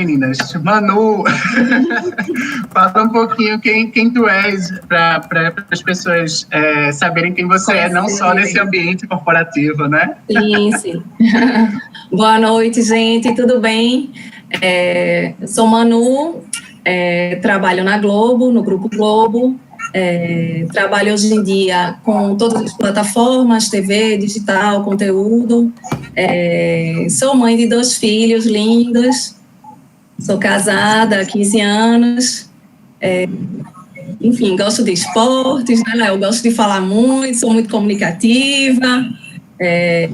meninas. Manu, fala um pouquinho quem tu és, para as pessoas saberem quem você é, não só nesse ambiente corporativo, né? Sim. Boa noite, gente, tudo bem? Sou Manu, trabalho na Globo, no Grupo Globo, trabalho hoje em dia com todas as plataformas, TV, digital, conteúdo, sou mãe de 2 filhos lindos, sou casada há 15 anos, enfim, gosto de esportes, né? Eu gosto de falar muito, sou muito comunicativa,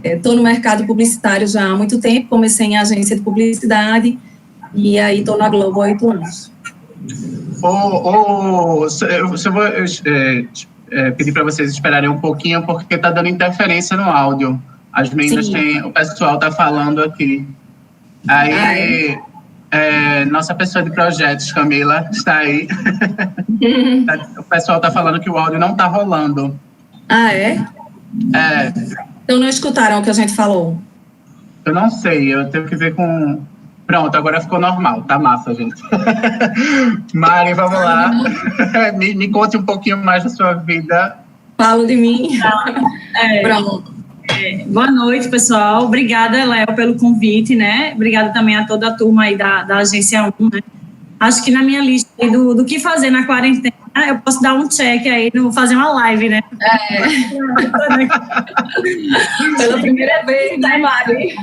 estou no mercado publicitário já há muito tempo, comecei em agência de publicidade e aí estou na Globo há 8 anos. Eu vou pedir para vocês esperarem um pouquinho, porque está dando interferência no áudio. As meninas o pessoal está falando aqui. Aí, nossa pessoa de projetos, Camila, está aí. O pessoal está falando que o áudio não está rolando. Ah, é? Então não escutaram o que a gente falou? Eu não sei, eu tenho que ver com... Pronto, agora ficou normal, tá massa, gente. Mari, vamos lá. Me conte um pouquinho mais da sua vida. Falo de mim. Pronto. Boa noite, pessoal. Obrigada, Léo, pelo convite, né? Obrigada também a toda a turma aí da Agência 1, né? Acho que na minha lista do que fazer na quarentena, eu posso dar um check aí, fazer uma live, né? Pela primeira vez, né, Mari?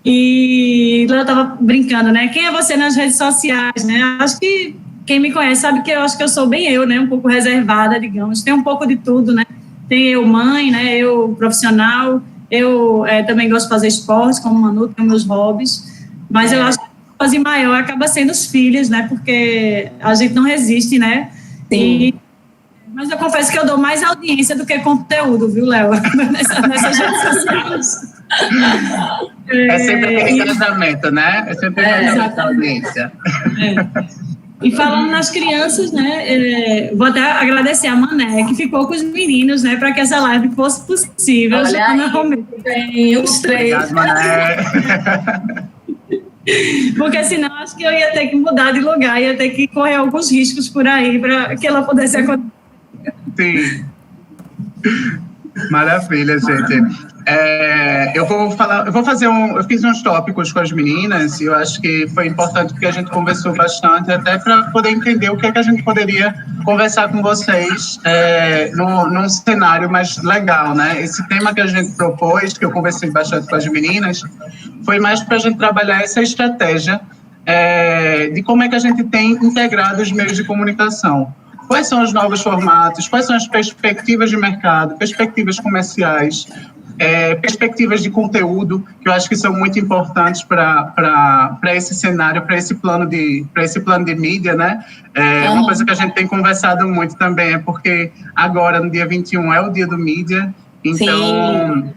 E eu estava brincando, né? Quem é você nas redes sociais, né? Acho que quem me conhece sabe que eu acho que eu sou bem eu, né? Um pouco reservada, digamos. Tem um pouco de tudo, né? Tem eu mãe, né? Eu profissional. Eu também gosto de fazer esporte, como Manu, tenho meus hobbies. Mas eu acho que a fase maior acaba sendo os filhos, né? Porque a gente não resiste, né? Sim. Mas eu confesso que eu dou mais audiência do que conteúdo, viu, Léo? Nessas redes sociais. É sempre aquele engajamento, né? É sempre a audiência. E falando nas crianças, né? Vou até agradecer a Mané, que ficou com os meninos, né? Para que essa live fosse possível. Olha aí, os 3. Obrigado, Mané. Porque senão acho que eu ia ter que mudar de lugar, ia ter que correr alguns riscos por aí para que ela pudesse acontecer. Sim. Maravilha, gente. Eu fiz uns tópicos com as meninas e eu acho que foi importante porque a gente conversou bastante, até para poder entender o que é que a gente poderia conversar com vocês num cenário mais legal, né? Esse tema que a gente propôs, que eu conversei bastante com as meninas, foi mais para a gente trabalhar essa estratégia de como é que a gente tem integrado os meios de comunicação. Quais são os novos formatos, quais são as perspectivas de mercado, perspectivas comerciais, perspectivas de conteúdo, que eu acho que são muito importantes para esse cenário, para esse plano de mídia, né? Uma coisa que a gente tem conversado muito também é porque agora, no dia 21, é o dia do mídia, então,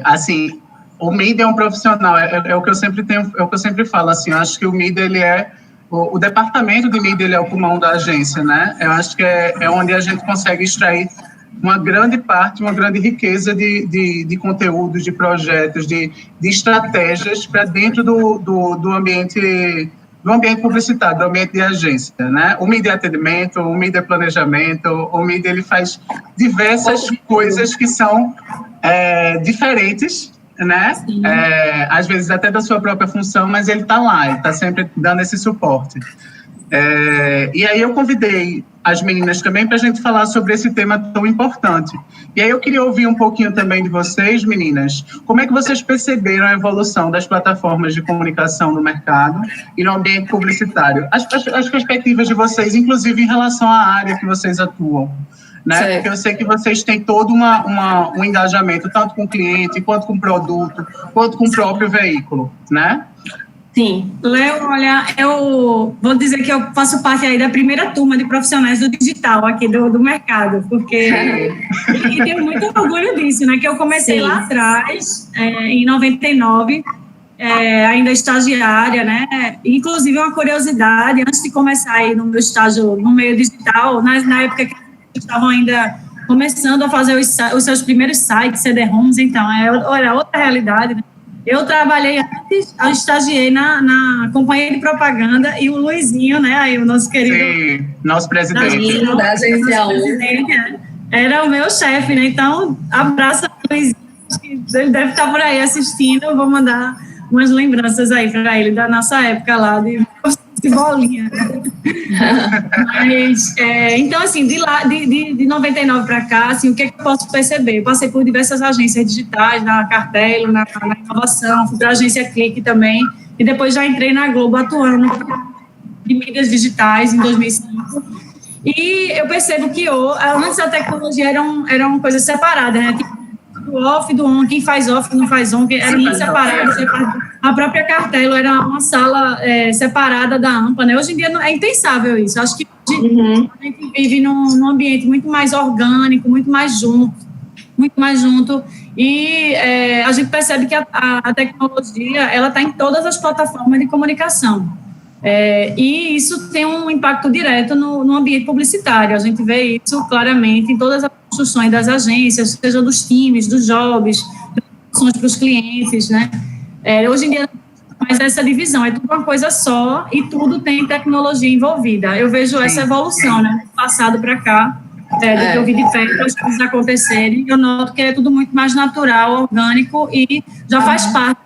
assim, o mídia é um profissional, é o que eu sempre falo, assim, eu acho que o mídia, ele o departamento de mídia, ele é o pulmão da agência, né? Eu acho que é onde a gente consegue extrair uma grande parte, uma grande riqueza de conteúdos, de projetos, de estratégias para dentro do ambiente publicitário, do ambiente de agência, né? O mídia atendimento, o mídia planejamento, o mídia, ele faz diversas coisas que são diferentes, né? Às vezes até da sua própria função, mas ele está lá, ele está sempre dando esse suporte. E aí eu convidei as meninas também para a gente falar sobre esse tema tão importante. E aí eu queria ouvir um pouquinho também de vocês, meninas, como é que vocês perceberam a evolução das plataformas de comunicação no mercado e no ambiente publicitário? As perspectivas de vocês, inclusive em relação à área que vocês atuam, né? Porque eu sei que vocês têm todo um engajamento, tanto com o cliente, quanto com o produto, quanto com o próprio veículo, né? Sim. Léo, olha, eu vou dizer que eu faço parte aí da primeira turma de profissionais do digital aqui do mercado, porque e tenho muito orgulho disso, né? Que eu comecei lá atrás, em 99, ainda estagiária, né? Inclusive, uma curiosidade, antes de começar aí no meu estágio no meio digital, na época que estavam ainda começando a fazer os seus primeiros sites, CD-ROMs, então, era outra realidade, né? Eu trabalhei antes, eu estagiei na companhia de propaganda e o Luizinho, né, aí o nosso querido... Sim, nosso presidente. Da agência 1. Era o meu chefe, né, então abraço ao Luizinho, ele deve estar por aí assistindo, eu vou mandar umas lembranças aí para ele da nossa época lá, de bolinha. Mas, então, assim, de 99 para cá, assim, o que é que eu posso perceber? Eu passei por diversas agências digitais, na Cartelo, na Inovação, fui para a agência Clique também, e depois já entrei na Globo atuando de mídias digitais em 2005. E eu percebo que antes a tecnologia eram coisas separadas, né? Do off, do on, quem faz off, não faz on, era muito separado. A própria Cartelo era uma sala separada da AMPA, né? Hoje em dia é impensável isso. Acho que hoje a gente vive num ambiente muito mais orgânico, muito mais junto. E a gente percebe que a tecnologia ela está em todas as plataformas de comunicação. E isso tem um impacto direto no ambiente publicitário. A gente vê isso claramente em todas as construções das agências, seja dos times, dos jobs, das para os clientes, né? Hoje em dia, mas essa divisão é tudo uma coisa só e tudo tem tecnologia envolvida. Eu vejo essa evolução, né? Do passado para cá, do que eu vi de perto as coisas acontecerem. Eu noto que é tudo muito mais natural, orgânico e já faz parte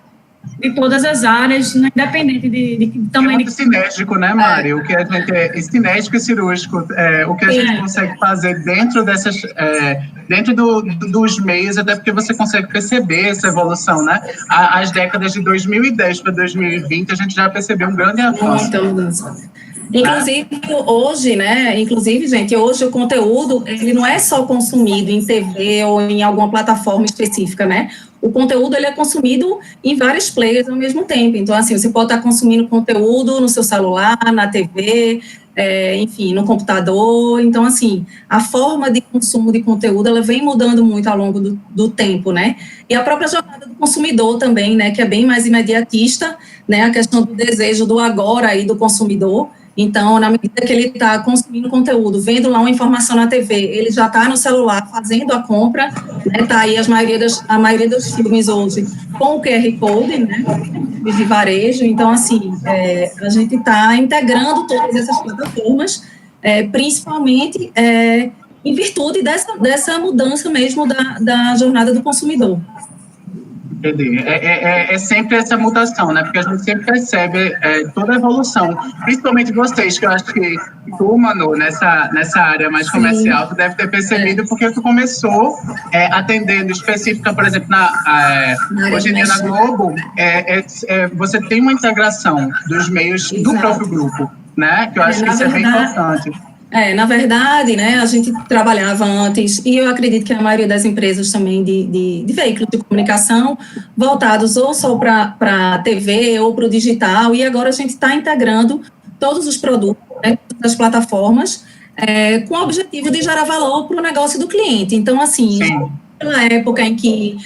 de todas as áreas, independente de tamanho. É muito sinérgico, né, Mari? O que a gente é sinérgico e cirúrgico, o que a gente consegue fazer dentro dessas, dentro dos meios, até porque você consegue perceber essa evolução, né? As décadas de 2010 para 2020, a gente já percebeu um grande avanço. Muita mudança. Inclusive, gente, hoje o conteúdo, ele não é só consumido em TV ou em alguma plataforma específica, né? O conteúdo, ele é consumido em vários players ao mesmo tempo. Então, assim, você pode estar consumindo conteúdo no seu celular, na TV, enfim, no computador. Então, assim, a forma de consumo de conteúdo, ela vem mudando muito ao longo do tempo, né? E a própria jornada do consumidor também, né? Que é bem mais imediatista, né? A questão do desejo do agora aí do consumidor. Então, na medida que ele está consumindo conteúdo, vendo lá uma informação na TV, ele já está no celular fazendo a compra, né? Tá aí a maioria dos filmes hoje com o QR Code, né? De varejo. Então, assim, a gente está integrando todas essas plataformas, principalmente em virtude dessa mudança mesmo da jornada do consumidor. Entendi. É sempre essa mutação, né? Porque a gente sempre percebe toda a evolução, principalmente vocês, que eu acho que tu, Manu, nessa área mais comercial, tu deve ter percebido, porque tu começou atendendo específica, por exemplo, hoje em dia na Globo, você tem uma integração dos meios do próprio grupo, né? Que eu acho que isso é bem importante. Na verdade, né, a gente trabalhava antes, e eu acredito que a maioria das empresas também de veículos de comunicação, voltados ou só para a TV ou para o digital, e agora a gente está integrando todos os produtos, né, das plataformas, com o objetivo de gerar valor para o negócio do cliente. Então, assim, na época em que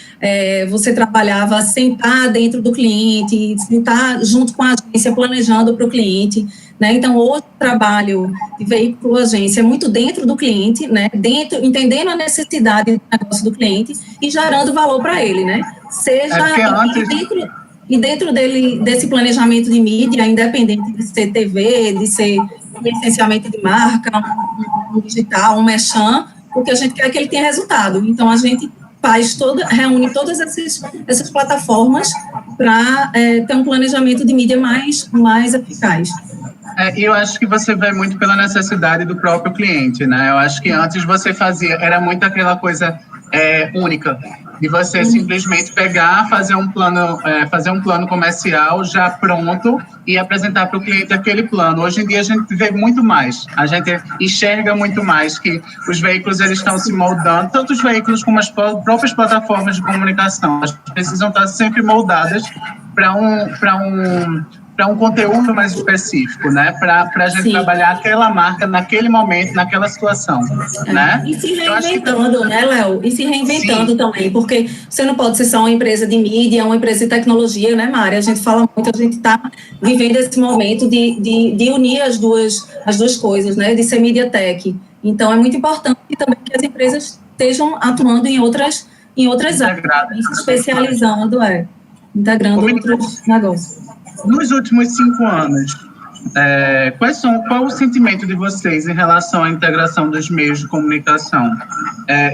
você trabalhava sentar dentro do cliente, sentar junto com a agência, planejando para o cliente, né? Então, hoje o trabalho de veículo agência é muito dentro do cliente, né? Entendendo a necessidade do negócio do cliente e gerando valor para ele, né? Dentro desse planejamento de mídia, independente de ser TV, de ser licenciamento de marca, um digital, um merchan, o que a gente quer é que ele tenha resultado. Então, a gente reúne todas essas plataformas para ter um planejamento de mídia mais eficaz. E eu acho que você vê muito pela necessidade do próprio cliente, né? Eu acho que antes você era muito aquela coisa única, de você simplesmente pegar, fazer um plano comercial já pronto e apresentar para o cliente aquele plano. Hoje em dia a gente vê muito mais, a gente enxerga muito mais que os veículos eles estão se moldando, tanto os veículos como as próprias plataformas de comunicação, elas precisam estar sempre moldadas para um conteúdo mais específico, né? Para a gente trabalhar aquela marca naquele momento, naquela situação, né? E se reinventando, né, Léo? E se reinventando também, porque você não pode ser só uma empresa de mídia, uma empresa de tecnologia, né, Mari? A gente fala muito, a gente está vivendo esse momento de unir as duas coisas, né? De ser media tech. Então, é muito importante também que as empresas estejam atuando em outras áreas, se especializando, integrando outros negócios. Nos últimos 5 anos, qual o sentimento de vocês em relação à integração dos meios de comunicação,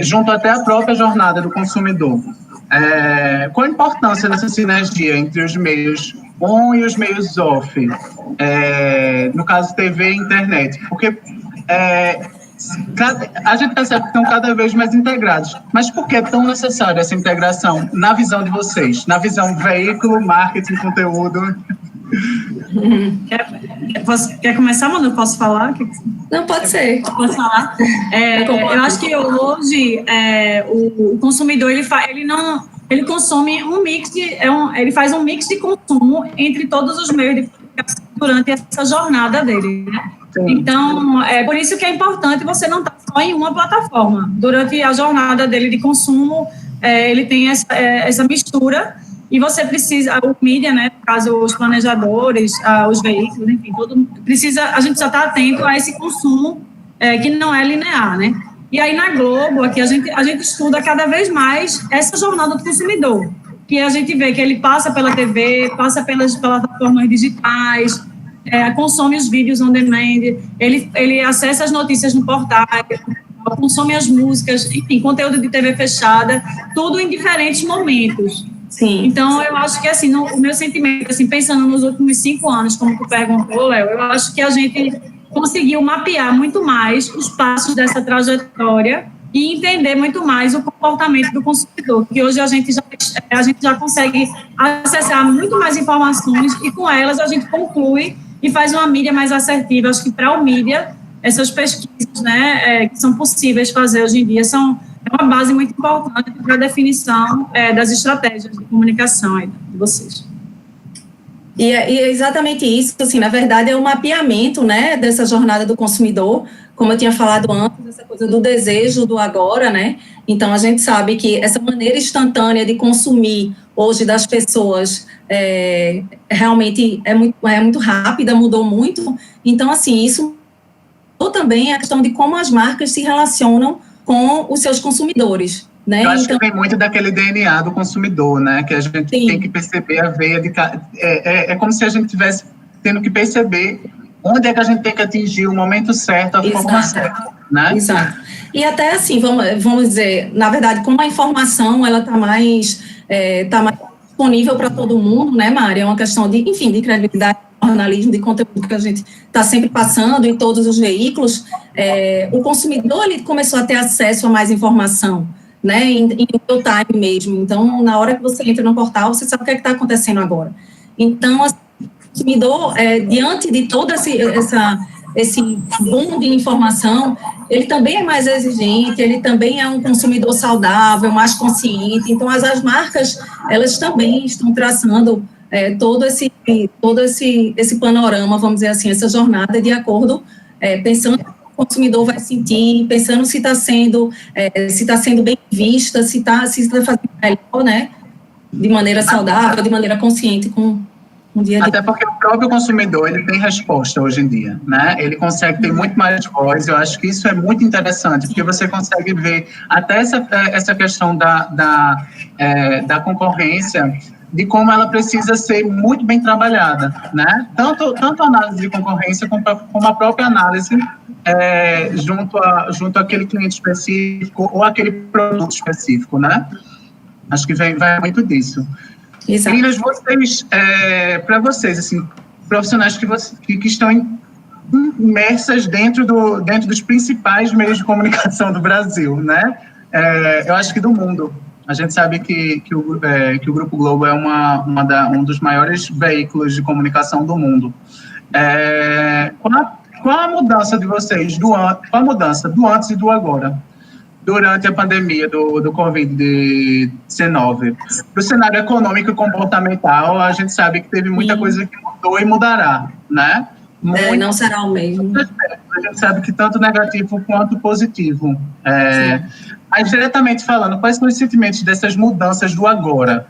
junto até à própria jornada do consumidor? Qual a importância dessa sinergia entre os meios on e os meios off, no caso TV e internet? Porque a gente percebe que estão cada vez mais integrados, mas por que é tão necessária essa integração na visão de vocês, na visão veículo, marketing, conteúdo? Quer começar, Manu? Posso falar? Não, pode ser. Posso falar? Eu acho que hoje o consumidor ele consome um mix ele faz um mix de consumo entre todos os meios de comunicação durante essa jornada dele, né? Então, por isso que é importante você não estar só em uma plataforma. Durante a jornada dele de consumo, ele tem essa mistura. E você precisa, o mídia, né, no caso, os planejadores, os veículos, enfim, a gente já está atento a esse consumo que não é linear, né? E aí na Globo, aqui a gente estuda cada vez mais essa jornada do consumidor, que a gente vê que ele passa pela TV, passa pelas plataformas digitais, consome os vídeos on demand, ele acessa as notícias no portal, consome as músicas, enfim, conteúdo de TV fechada, tudo em diferentes momentos. Sim. Então, eu acho que, assim, o meu sentimento, assim, pensando nos últimos 5 anos, como tu perguntou, Léo, eu acho que a gente conseguiu mapear muito mais os passos dessa trajetória e entender muito mais o comportamento do consumidor, que hoje a gente já consegue acessar muito mais informações e, com elas, a gente conclui e faz uma mídia mais assertiva. Acho que, para o mídia, essas pesquisas, né, que são possíveis fazer hoje em dia é uma base muito importante para a definição das estratégias de comunicação aí de vocês. E é exatamente isso, assim, na verdade é o mapeamento, né, dessa jornada do consumidor, como eu tinha falado antes, essa coisa do desejo do agora, né, então a gente sabe que essa maneira instantânea de consumir hoje das pessoas realmente é muito rápida, mudou muito, então assim, isso mudou também a questão de como as marcas se relacionam com os seus consumidores, né? Eu acho que vem muito daquele DNA do consumidor, né? Que a gente tem que perceber a veia de... É como se a gente estivesse tendo que perceber onde é que a gente tem que atingir o momento certo, a forma certa, né? Exato. E até assim, vamos dizer, na verdade, como a informação, ela está mais disponível para todo mundo, né, Mari? É uma questão de, enfim, de credibilidade, jornalismo, de conteúdo que a gente está sempre passando em todos os veículos. O consumidor, ele começou a ter acesso a mais informação, né, em real time mesmo. Então, na hora que você entra no portal, você sabe o que está acontecendo agora. Então, o consumidor, diante de todo esse boom de informação, ele também é mais exigente, ele também é um consumidor saudável, mais consciente. Então, as marcas, elas também estão traçando todo esse panorama, vamos dizer assim, essa jornada de acordo, pensando o consumidor vai sentir, pensando se está sendo bem vista, se está fazendo melhor, né, de maneira saudável, de maneira consciente com o dia a dia. Até porque o próprio consumidor, ele tem resposta hoje em dia, né? Ele consegue ter muito mais voz. Eu acho que isso é muito interessante, porque você consegue ver até essa questão da concorrência, de como ela precisa ser muito bem trabalhada, né? Tanto a análise de concorrência como a própria análise junto àquele cliente específico ou aquele produto específico, né? Acho que vai muito disso. Exato. Meninas, para vocês, assim, profissionais que estão imersas dentro dos principais meios de comunicação do Brasil, né? Eu acho que do mundo. A gente sabe que o Grupo Globo é um dos maiores veículos de comunicação do mundo. Qual a mudança de vocês, qual a mudança do antes e do agora, durante a pandemia do Covid-19? Do cenário econômico e comportamental, a gente sabe que teve muita coisa que mudou e mudará, né? Não será o mesmo. A gente sabe que tanto negativo quanto positivo. Mas, diretamente falando, quais são os sentimentos dessas mudanças do agora?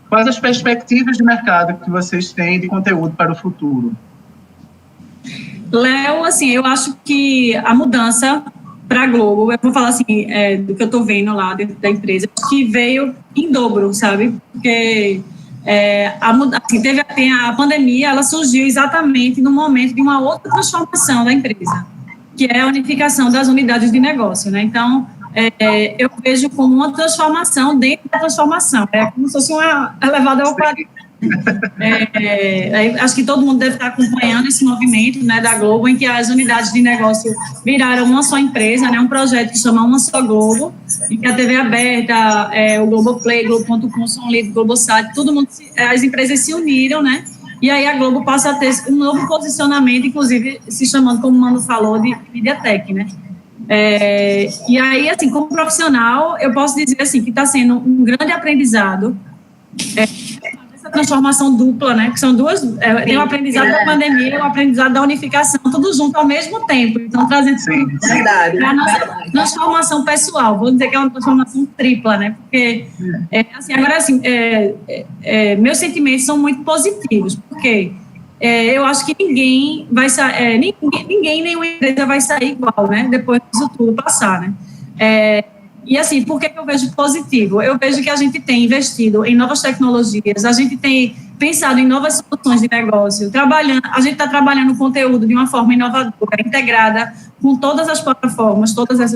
Quais as perspectivas de mercado que vocês têm de conteúdo para o futuro? Léo, assim, eu acho que a mudança para a Globo, eu vou falar assim, do que eu estou vendo lá dentro da empresa, que veio em dobro, sabe? Porque Tem a pandemia, ela surgiu exatamente no momento de uma outra transformação da empresa, que é a unificação das unidades de negócio, né? Então, eu vejo como uma transformação dentro da transformação, é como se fosse uma elevada ao quadrado. Acho que todo mundo deve estar acompanhando esse movimento, né, da Globo, em que as unidades de negócio viraram uma só empresa, né, um projeto que chama Uma Só Globo, em que a TV aberta, o Globoplay, Globo.com, Som Livre, Globosat, todo mundo, as empresas se uniram, né, e aí a Globo passa a ter um novo posicionamento, inclusive se chamando, como o Mano falou, de MediaTek, né. E aí, assim, como profissional, eu posso dizer assim que está sendo um grande aprendizado, essa transformação dupla, né, que são duas, tem o aprendizado da pandemia e o aprendizado da unificação, tudo junto ao mesmo tempo, então trazendo a nossa transformação pessoal, vou dizer que é uma transformação tripla, né, porque, meus sentimentos são muito positivos, porque eu acho que ninguém vai sair, nenhuma empresa vai sair igual, né, depois disso tudo passar, né. E assim, por que eu vejo positivo? Eu vejo que a gente tem investido em novas tecnologias, a gente tem pensado em novas soluções de negócio, a gente está trabalhando o conteúdo de uma forma inovadora, integrada com todas essas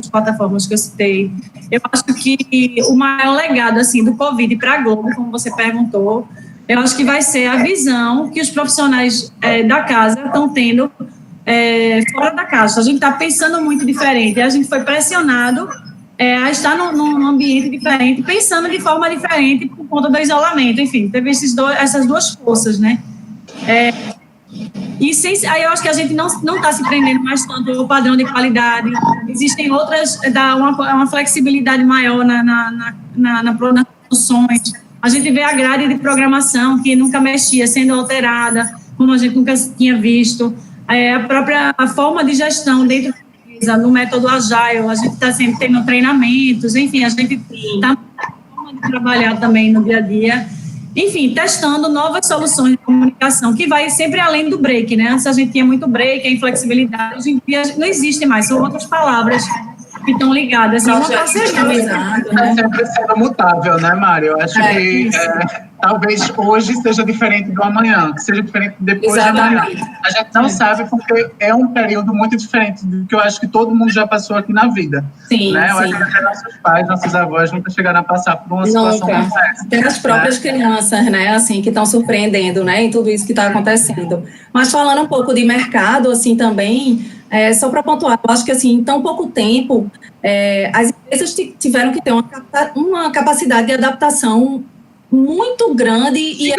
plataformas que eu citei. Eu acho que o maior legado assim, do Covid para a Globo, como você perguntou, eu acho que vai ser a visão que os profissionais da casa estão tendo fora da caixa. A gente está pensando muito diferente, a gente foi pressionado a estar num ambiente diferente, pensando de forma diferente por conta do isolamento. Enfim, teve essas duas forças, né? Aí eu acho que a gente não está se prendendo mais tanto ao padrão de qualidade. Existem outras, dá uma flexibilidade maior nas produções. A gente vê a grade de programação que nunca mexia, sendo alterada, como a gente nunca tinha visto. A própria forma de gestão dentro no método Agile, a gente está sempre tendo treinamentos, enfim, a gente está trabalhar também no dia a dia, enfim, testando novas soluções de comunicação, que vai sempre além do break, né? Antes a gente tinha muito break, a inflexibilidade, hoje em dia não existe mais, são outras palavras que estão ligadas. Assim, Está sempre sendo mutável, né, Mário? Eu acho que talvez hoje seja diferente do amanhã, que seja diferente depois de amanhã. A gente não sabe porque é um período muito diferente do que eu acho que todo mundo já passou aqui na vida. Sim, né? Eu acho que até nossos pais, nossos avós nunca chegaram a passar por uma situação como essa. Tem as próprias crianças, né, assim, que estão surpreendendo, né, em tudo isso que está acontecendo. Mas falando um pouco de mercado, assim, também, só para pontuar, eu acho que, assim, em tão pouco tempo, as empresas tiveram que ter uma capacidade de adaptação muito grande e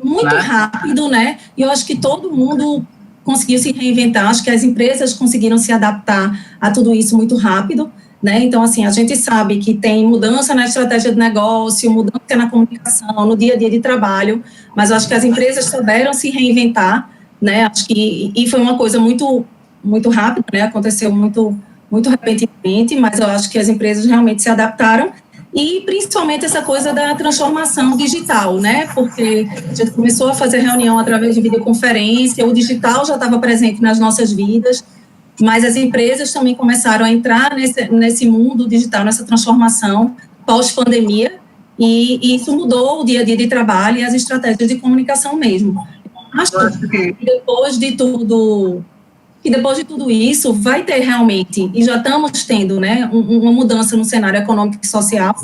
muito rápido, né? E eu acho que todo mundo conseguiu se reinventar, acho que as empresas conseguiram se adaptar a tudo isso muito rápido, né? Então, assim, a gente sabe que tem mudança na estratégia de negócio, mudança na comunicação, no dia a dia de trabalho, mas eu acho que as empresas souberam se reinventar, né? Acho que e foi uma coisa muito, muito rápida, né? Aconteceu muito, muito repentinamente, mas eu acho que as empresas realmente se adaptaram. E principalmente essa coisa da transformação digital, né? Porque a gente começou a fazer reunião através de videoconferência, o digital já estava presente nas nossas vidas, mas as empresas também começaram a entrar nesse mundo digital, nessa transformação pós-pandemia, e isso mudou o dia a dia de trabalho e as estratégias de comunicação mesmo. Acho que depois de tudo isso, vai ter realmente, e já estamos tendo, né, uma mudança no cenário econômico e social,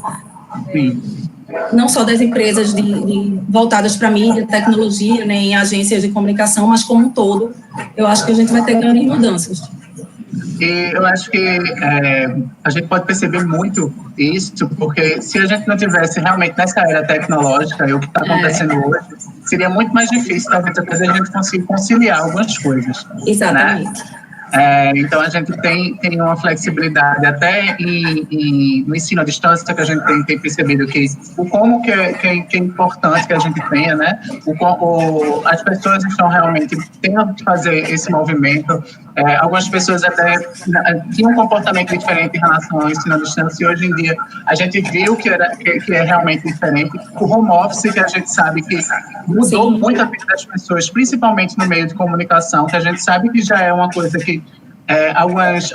não só das empresas voltadas para mídia, tecnologia, né, em agências de comunicação, mas como um todo, eu acho que a gente vai ter grandes mudanças. E eu acho que a gente pode perceber muito isso, porque se a gente não tivesse realmente nessa era tecnológica, e o que está acontecendo hoje, seria muito mais difícil, talvez, a gente conseguir conciliar algumas coisas. Exatamente. Né? Então, a gente tem uma flexibilidade até no ensino à distância, que a gente tem percebido que como que é importante que a gente tenha, né? As pessoas estão realmente tendo que fazer esse movimento. Algumas pessoas até tinham um comportamento diferente em relação ao ensino à distância, e hoje em dia a gente viu que é realmente diferente. O home office, que a gente sabe que mudou muito a vida das pessoas, principalmente no meio de comunicação, que a gente sabe que já é uma coisa que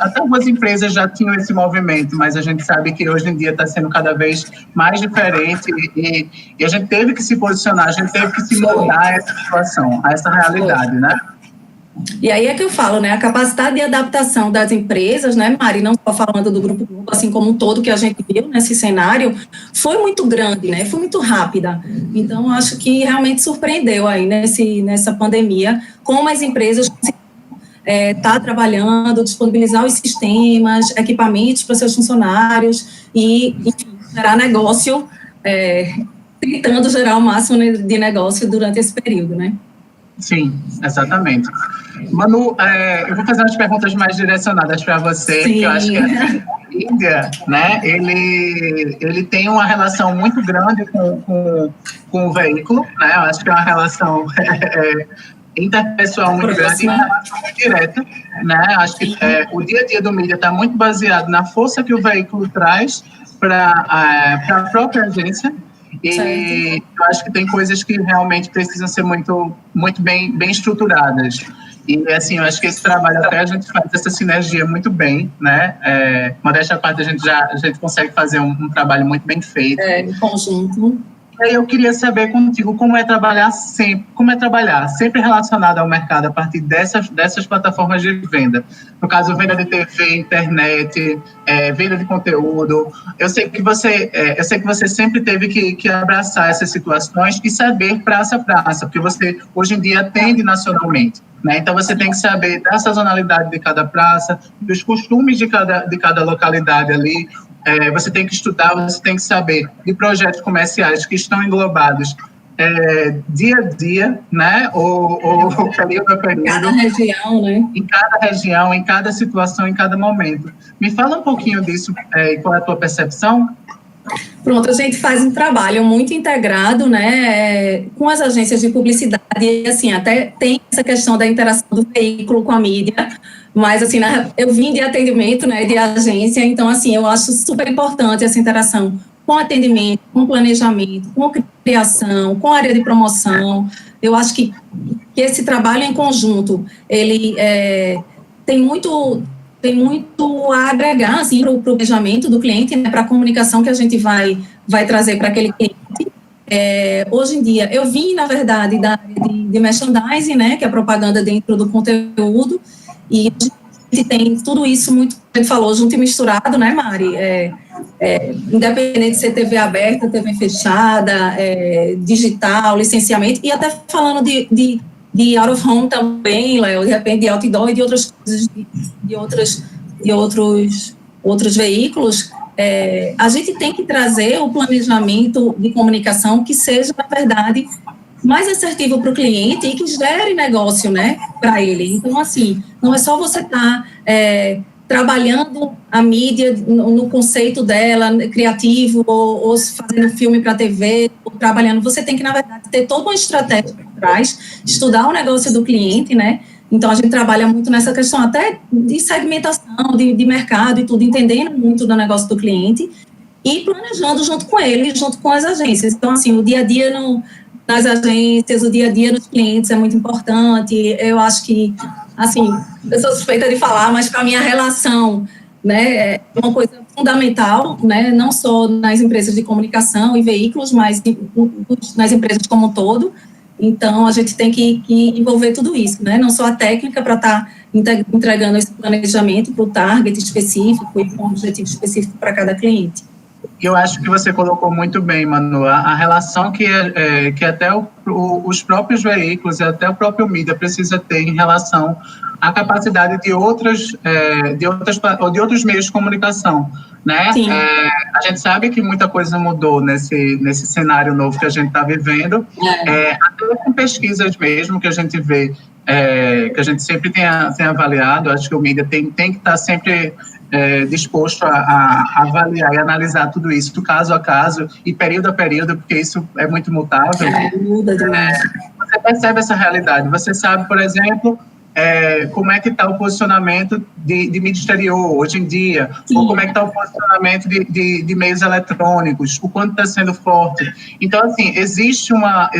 Até algumas empresas já tinham esse movimento, mas a gente sabe que hoje em dia está sendo cada vez mais diferente e a gente teve que se posicionar, a gente teve que se moldar a essa situação, a essa realidade, né? E aí é que eu falo, né, a capacidade de adaptação das empresas, né, Mari, não só falando do Grupo Globo, assim como um todo que a gente viu nesse cenário, foi muito grande, né, foi muito rápida. Então, acho que realmente surpreendeu aí nessa pandemia, como as empresas está trabalhando, disponibilizar os sistemas, equipamentos para seus funcionários e, enfim, gerar negócio, tentando gerar o máximo de negócio durante esse período, né? Sim, exatamente. Manu, eu vou fazer umas perguntas mais direcionadas para você, Sim. que eu acho que a mídia, né, ele tem uma relação muito grande com o veículo, né, eu acho que é uma relação interpessoal muito grande e uma relação muito direta, né, acho que o dia a dia do mídia está muito baseado na força que o veículo traz para a própria agência. E eu acho que tem coisas que realmente precisam ser muito bem estruturadas. E, assim, eu acho que esse trabalho até a gente faz essa sinergia muito bem, né? Modéstia à parte, a gente consegue fazer um trabalho muito bem feito. Em conjunto. E aí eu queria saber contigo como é trabalhar sempre relacionado ao mercado a partir dessas plataformas de venda. No caso, venda de TV, internet, venda de conteúdo. Eu sei que você sempre teve que abraçar essas situações e saber praça a praça, porque você hoje em dia atende nacionalmente, né? Então você tem que saber da sazonalidade de cada praça, dos costumes de cada localidade ali. Você tem que estudar, você tem que saber de projetos comerciais que estão englobados dia a dia, né? Ou período a período. Cada região, né? Em cada região, em cada situação, em cada momento. Me fala um pouquinho disso, qual é a tua percepção? Pronto, a gente faz um trabalho muito integrado, né, com as agências de publicidade, e assim, até tem essa questão da interação do veículo com a mídia, mas assim, eu vim de atendimento, né, de agência, então assim, eu acho super importante essa interação com atendimento, com planejamento, com criação, com área de promoção. Eu acho que esse trabalho em conjunto, ele tem muito a agregar assim, para o planejamento do cliente, né, para a comunicação que a gente vai trazer para aquele cliente. Hoje em dia, eu vim, na verdade, da área de merchandising, né, que é a propaganda dentro do conteúdo, e a gente tem tudo isso muito, a gente falou, junto e misturado, né, Mari? Independente de ser TV aberta, TV fechada, digital, licenciamento, e até falando de out of home também, Léo, de repente de outdoor e de outras coisas, de outros veículos, a gente tem que trazer o planejamento de comunicação que seja, na verdade, mais assertivo para o cliente e que gere negócio, né, para ele. Então, assim, não é só você estar trabalhando a mídia no conceito dela, criativo, ou fazendo filme para a TV, ou trabalhando. Você tem que, na verdade, ter toda uma estratégia por trás, estudar o negócio do cliente, né? Então, a gente trabalha muito nessa questão até de segmentação, de mercado e tudo, entendendo muito do negócio do cliente e planejando junto com ele, junto com as agências. Então, assim, o dia a dia nas agências, o dia a dia dos clientes é muito importante. Eu acho que, assim, eu sou suspeita de falar, mas para mim a relação, né, é uma coisa fundamental, né, não só nas empresas de comunicação e veículos, mas nas empresas como um todo. Então, a gente tem que envolver tudo isso, né, não só a técnica para estar entregando esse planejamento para o target específico e com um objetivo específico para cada cliente. Eu acho que você colocou muito bem, Manu, a relação que até os próprios veículos e até o próprio mídia precisa ter em relação à capacidade de outros meios de comunicação, né? A gente sabe que muita coisa mudou nesse cenário novo que a gente está vivendo, até com pesquisas mesmo que a gente vê, que a gente sempre tem avaliado. Acho que o mídia tem que estar sempre disposto a avaliar e analisar tudo isso, do caso a caso e período a período, porque isso é muito mutável. Muda demais. Você percebe essa realidade. Você sabe, por exemplo, como é que está o posicionamento de mídia exterior hoje em dia, ou como é que está o posicionamento de meios eletrônicos, o quanto está sendo forte. Então, assim, existe uma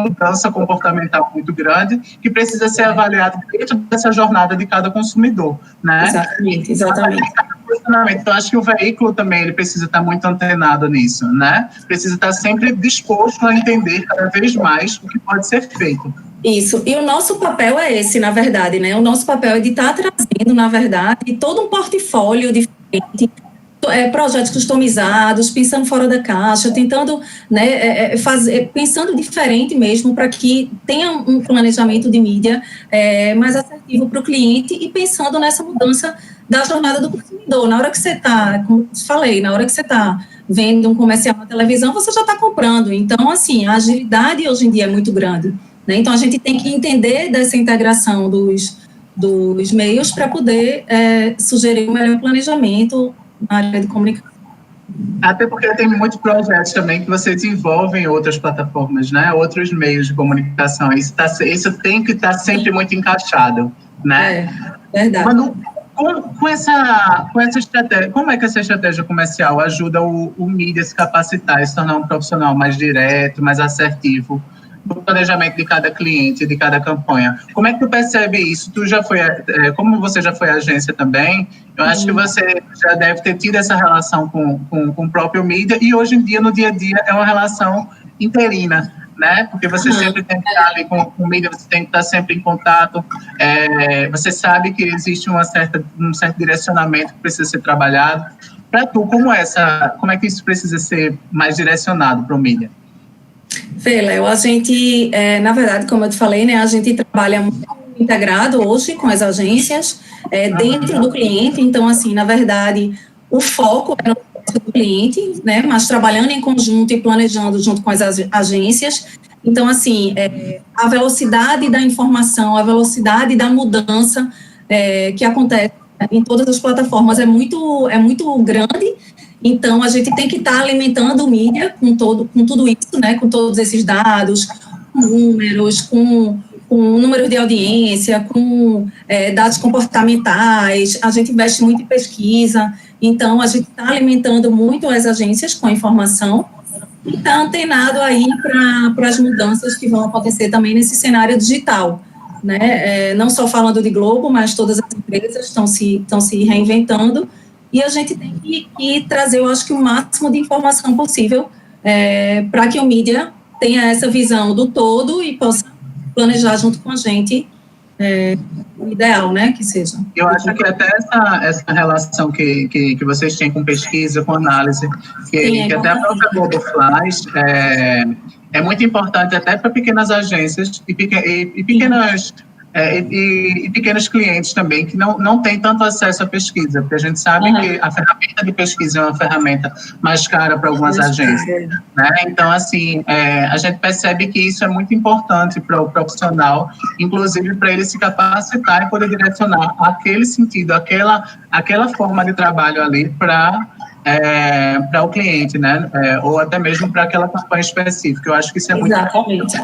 mudança comportamental muito grande que precisa ser avaliada dentro dessa jornada de cada consumidor, né? Exatamente, exatamente. Então, acho que o veículo também ele precisa estar muito antenado nisso, né? Precisa estar sempre disposto a entender cada vez mais o que pode ser feito. Isso, e o nosso papel é esse, na verdade, né? O nosso papel é de estar trazendo, na verdade, todo um portfólio diferente, projetos customizados, pensando fora da caixa, tentando, né, pensando diferente mesmo, para que tenha um planejamento de mídia mais assertivo para o cliente e pensando nessa mudança da jornada do consumidor. Na hora que você está, como eu falei, na hora que você está vendo um comercial na televisão, você já está comprando. Então, assim, a agilidade hoje em dia é muito grande, né? Então, a gente tem que entender dessa integração dos meios para poder sugerir um melhor planejamento na área de comunicação. Até porque tem muitos projetos também que você desenvolve em outras plataformas, né? Outros meios de comunicação. Isso tem que estar sempre muito encaixado, né? Verdade. Manu, com essa estratégia, como é que essa estratégia comercial ajuda o mídia a se capacitar, a se tornar um profissional mais direto, mais assertivo no planejamento de cada cliente, de cada campanha? Como é que tu percebe isso? Como você já foi agência também, eu acho que você já deve ter tido essa relação com o próprio mídia, e hoje em dia, no dia a dia, é uma relação interina, né? Porque você sempre tem que estar ali com o mídia, você tem que estar sempre em contato, você sabe que existe um certo direcionamento que precisa ser trabalhado. Para tu, como é que isso precisa ser mais direcionado para o mídia? Vê, Léo, a gente, na verdade, como eu te falei, né, a gente trabalha muito integrado hoje com as agências, dentro do cliente. Então, assim, na verdade, o foco é no do cliente, né, mas trabalhando em conjunto e planejando junto com as agências. Então, assim, a velocidade da informação, a velocidade da mudança que acontece em todas as plataformas é muito grande. Então, a gente tem que estar alimentando o mídia com tudo isso, né, com todos esses dados, com números, com número de audiência, com dados comportamentais. A gente investe muito em pesquisa. Então, a gente está alimentando muito as agências com a informação e está antenado aí para as mudanças que vão acontecer também nesse cenário digital, né? Não só falando de Globo, mas todas as empresas estão se reinventando. E a gente tem que trazer, eu acho que o máximo de informação possível para que o mídia tenha essa visão do todo e possa planejar junto com a gente o ideal, né, que seja. Eu acho que até essa relação que vocês têm com pesquisa, com análise, que até a própria Globo faz, é muito importante até para pequenas agências e pequenos clientes também que não têm tanto acesso à pesquisa, porque a gente sabe que a ferramenta de pesquisa é uma ferramenta mais cara para algumas agências, né? Então, assim, a gente percebe que isso é muito importante para o profissional, inclusive para ele se capacitar e poder direcionar aquele sentido, aquela forma de trabalho ali para o cliente, né? Ou até mesmo para aquela campanha específica. Eu acho que isso é muito importante.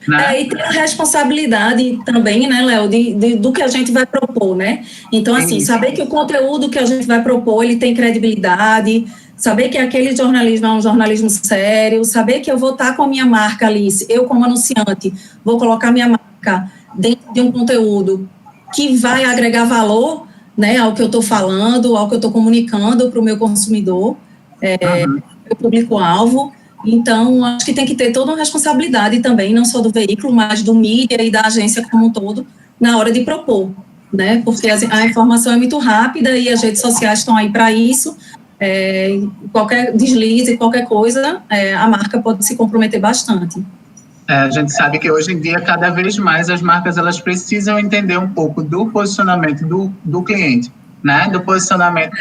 Né? E tem a responsabilidade também, né, Léo, do que a gente vai propor, né? Então, assim, saber que o conteúdo que a gente vai propor, ele tem credibilidade, saber que aquele jornalismo é um jornalismo sério, saber que eu vou estar com a minha marca ali, eu como anunciante, vou colocar minha marca dentro de um conteúdo que vai agregar valor, né, ao que eu estou falando, ao que eu estou comunicando para o meu consumidor, meu público-alvo. Então, acho que tem que ter toda uma responsabilidade também, não só do veículo, mas do mídia e da agência como um todo, na hora de propor, né? Porque a informação é muito rápida e as redes sociais estão aí para isso. Qualquer deslize, qualquer coisa, a marca pode se comprometer bastante. A gente sabe que hoje em dia, cada vez mais, as marcas elas precisam entender um pouco do posicionamento do cliente, né? Do posicionamento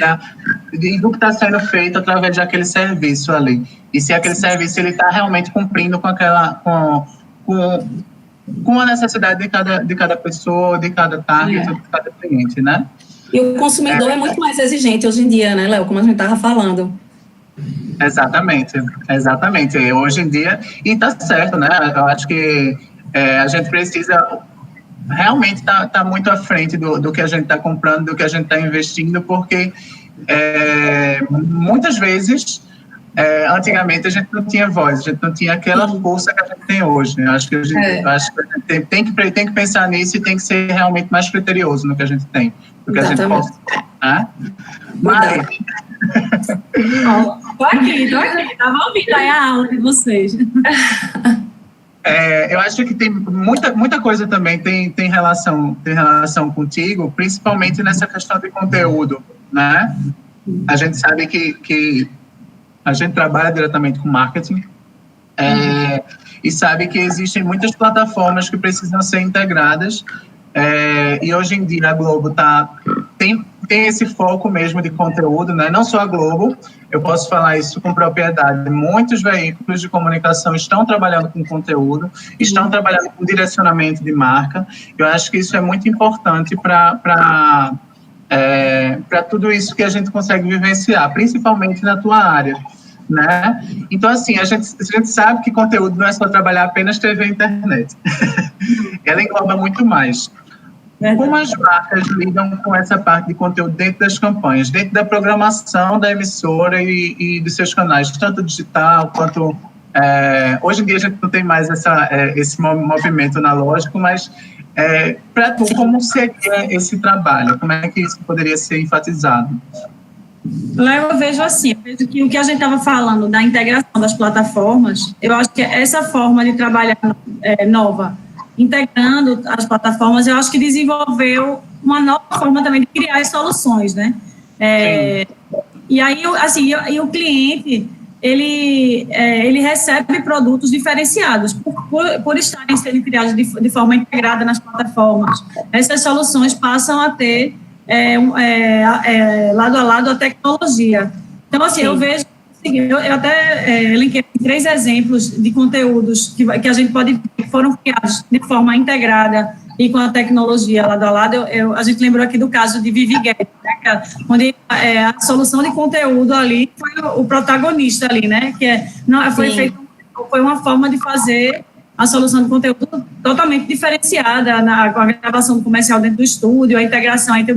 do que está sendo feito através daquele serviço ali. E se aquele serviço ele está realmente cumprindo com a necessidade de cada pessoa, de cada target, de cada cliente, né? E o consumidor é muito mais exigente hoje em dia, né, Léo? Como a gente estava falando. Exatamente. Hoje em dia, e está certo, né? Eu acho que a gente precisa realmente está muito à frente do que a gente está comprando, do que a gente está investindo, porque muitas vezes, antigamente, a gente não tinha voz, a gente não tinha aquela força que a gente tem hoje. Né? Acho que a gente tem que pensar nisso e tem que ser realmente mais criterioso no que a gente tem, do que a gente possa. Né? Mas... Tô aqui, estava ouvindo aí a aula de vocês. Eu acho que tem muita coisa também tem relação contigo, principalmente nessa questão de conteúdo, né? A gente sabe que a gente trabalha diretamente com marketing e sabe que existem muitas plataformas que precisam ser integradas e hoje em dia a Globo tem esse foco mesmo de conteúdo, né? Não só a Globo, eu posso falar isso com propriedade. Muitos veículos de comunicação estão trabalhando com conteúdo, estão trabalhando com direcionamento de marca. Eu acho que isso é muito importante para tudo isso que a gente consegue vivenciar, principalmente na tua área, né? Então, assim, a gente sabe que conteúdo não é só trabalhar apenas TV e internet. Ela engloba muito mais. Como as marcas lidam com essa parte de conteúdo dentro das campanhas, dentro da programação da emissora e dos seus canais, tanto digital quanto... hoje em dia a gente não tem mais esse movimento analógico, mas para tu, como seria esse trabalho? Como é que isso poderia ser enfatizado? Léo, eu vejo assim, que o que a gente estava falando da integração das plataformas, eu acho que essa forma de trabalhar nova, integrando as plataformas, eu acho que desenvolveu uma nova forma também de criar as soluções, né? E aí, assim, o cliente, ele recebe produtos diferenciados por estarem sendo criados de forma integrada nas plataformas. Essas soluções passam a ter lado a lado a tecnologia. Então, assim, eu vejo eu até elenquei 3 exemplos de conteúdos que a gente pode ver que foram criados de forma integrada e com a tecnologia lado a lado. A gente lembrou aqui do caso de Vivi Guedes, né, onde a solução de conteúdo ali foi o protagonista ali, né, foi uma forma de fazer a solução de conteúdo totalmente diferenciada, com a gravação do comercial dentro do estúdio, a integração entre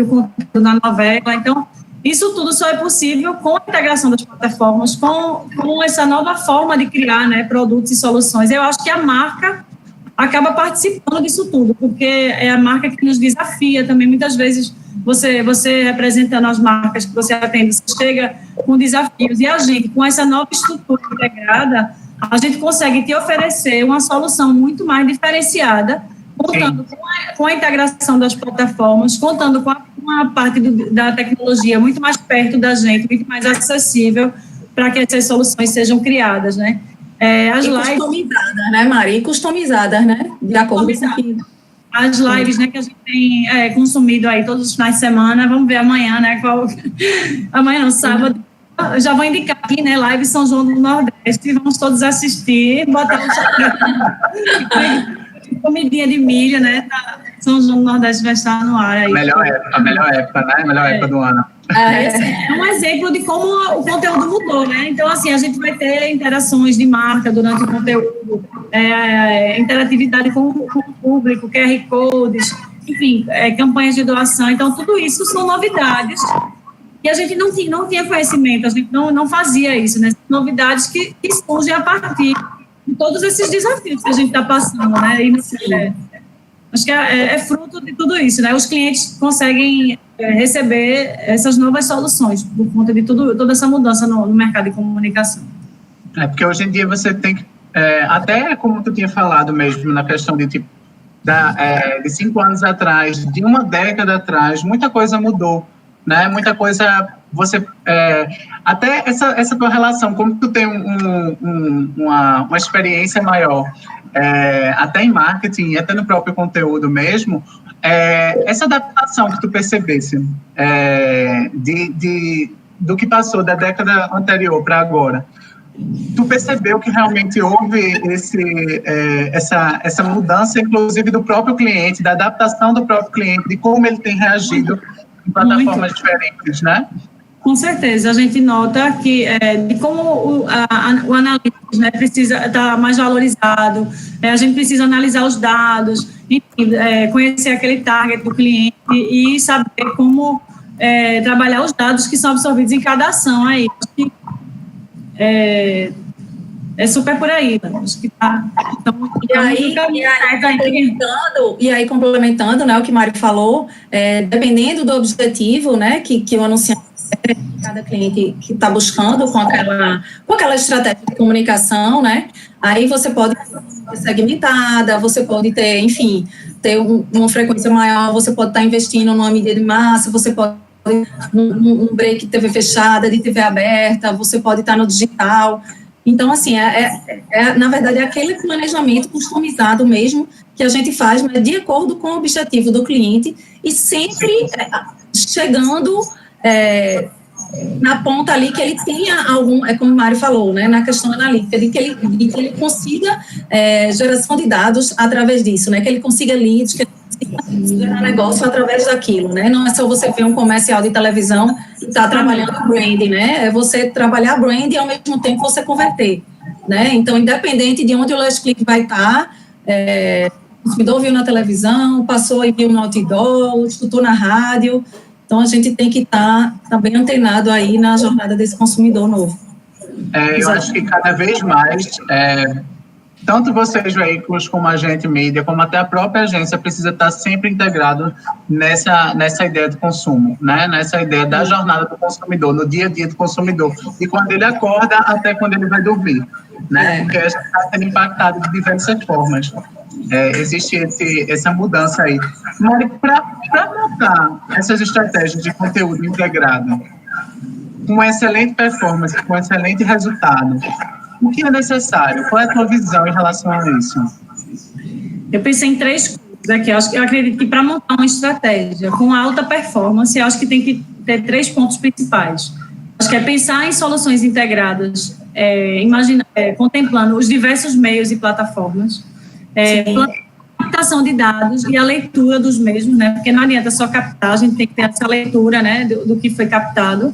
o conteúdo na novela. Então, isso tudo só é possível com a integração das plataformas, com essa nova forma de criar, né, produtos e soluções. Eu acho que a marca acaba participando disso tudo, porque é a marca que nos desafia também. Muitas vezes você representando as marcas que você atende, você chega com desafios, e a gente, com essa nova estrutura integrada, a gente consegue te oferecer uma solução muito mais diferenciada, contando com a integração das plataformas, contando com uma parte da tecnologia muito mais perto da gente, muito mais acessível para que essas soluções sejam criadas, né? As lives customizadas, né, Mari? Customizadas, né? De acordo com o que... As lives, né, que a gente tem consumido aí todos os finais de semana, vamos ver amanhã, né? Amanhã não, sábado. Eu já vou indicar aqui, né? Live São João do Nordeste, vamos todos assistir, botar comidinha de milho, né? São João do Nordeste vai estar no ar aí. Melhor época, né? Melhor época do ano. É um exemplo de como o conteúdo mudou, né? Então, assim, a gente vai ter interações de marca durante o conteúdo, interatividade com o público, QR Codes, enfim, campanhas de doação. Então, tudo isso são novidades e a gente não tinha conhecimento, a gente não fazia isso, né? Novidades que surgem a partir de todos esses desafios que a gente está passando, né? Acho que é fruto de tudo isso, né? Os clientes conseguem receber essas novas soluções por conta de toda essa mudança no mercado de comunicação. Porque hoje em dia você tem que, até como tu tinha falado mesmo, na questão de 5 anos atrás, de uma década atrás, muita coisa mudou, né? Muita coisa, até essa tua relação, como tu tem uma experiência maior, até em marketing, até no próprio conteúdo mesmo, essa adaptação que tu percebesse do que passou da década anterior para agora, tu percebeu que realmente houve essa mudança, inclusive do próprio cliente, da adaptação do próprio cliente, de como ele tem reagido em plataformas diferentes, né? Com certeza, a gente nota que de como o analista, né, precisa estar mais valorizado, a gente precisa analisar os dados, enfim, conhecer aquele target do cliente e saber como trabalhar os dados que são absorvidos em cada ação. Aí, acho que é super por aí, né? Acho que E aí, complementando, né, o que o Mário falou, dependendo do objetivo, né, que o anunciante, cada cliente que está buscando com aquela estratégia de comunicação, né, aí você pode ser segmentada, você pode ter, enfim, ter uma frequência maior, você pode estar investindo numa mídia de massa, você pode num break de TV fechada, de TV aberta, você pode estar no digital. Então, assim, na verdade, é aquele planejamento customizado mesmo que a gente faz, mas de acordo com o objetivo do cliente e sempre chegando na ponta ali que ele tenha algum, como o Mário falou, né, na questão analítica, de que ele consiga geração de dados através disso, né, que ele consiga leads, que ele consiga gerar negócio através daquilo, né, não é só você ver um comercial de televisão e estar trabalhando brand, né, é você trabalhar brand e ao mesmo tempo você converter, né, então independente de onde o last click vai estar, o consumidor viu na televisão, passou e viu no outdoor, escutou na rádio. Então, a gente tem que estar bem antenado aí na jornada desse consumidor novo. Eu acho que cada vez mais, tanto vocês, veículos, como a gente, mídia, como até a própria agência, precisa estar sempre integrado nessa ideia do consumo, né? Nessa ideia da jornada do consumidor, no dia a dia do consumidor, de quando ele acorda até quando ele vai dormir, né? Porque a gente está sendo impactado de diversas formas. Existe essa mudança aí. Mas para montar essas estratégias de conteúdo integrado, com excelente performance, com excelente resultado, o que é necessário? Qual é a tua visão em relação a isso? Eu pensei em 3 coisas aqui. Eu acredito que para montar uma estratégia com alta performance, eu acho que tem que ter 3 pontos principais. Acho que é pensar em soluções integradas, contemplando os diversos meios e plataformas, captação de dados e a leitura dos mesmos, né? Porque não adianta só captar, a gente tem que ter essa leitura, né, do que foi captado.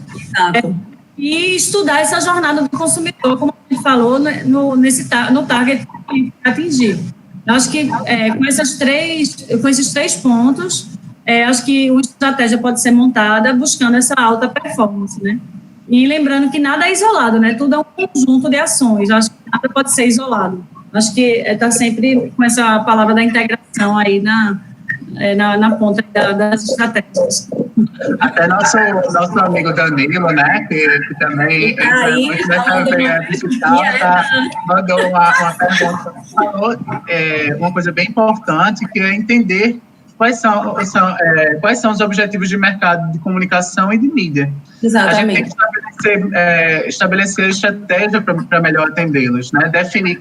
E estudar essa jornada do consumidor, como a gente falou, no target que atingir. Eu acho que com esses 3 pontos, acho que uma estratégia pode ser montada buscando essa alta performance, né? E lembrando que nada é isolado, né? Tudo é um conjunto de ações. Eu acho que nada pode ser isolado. Acho que está sempre com essa palavra da integração aí na ponta das estratégias. Até nosso amigo Danilo, né, que também muito nessa veia digital, mandou uma pergunta, falou uma coisa bem importante, que é entender quais são os objetivos de mercado de comunicação e de mídia. Exatamente. A gente tem que estabelecer estratégia para melhor atendê-los, né? Definir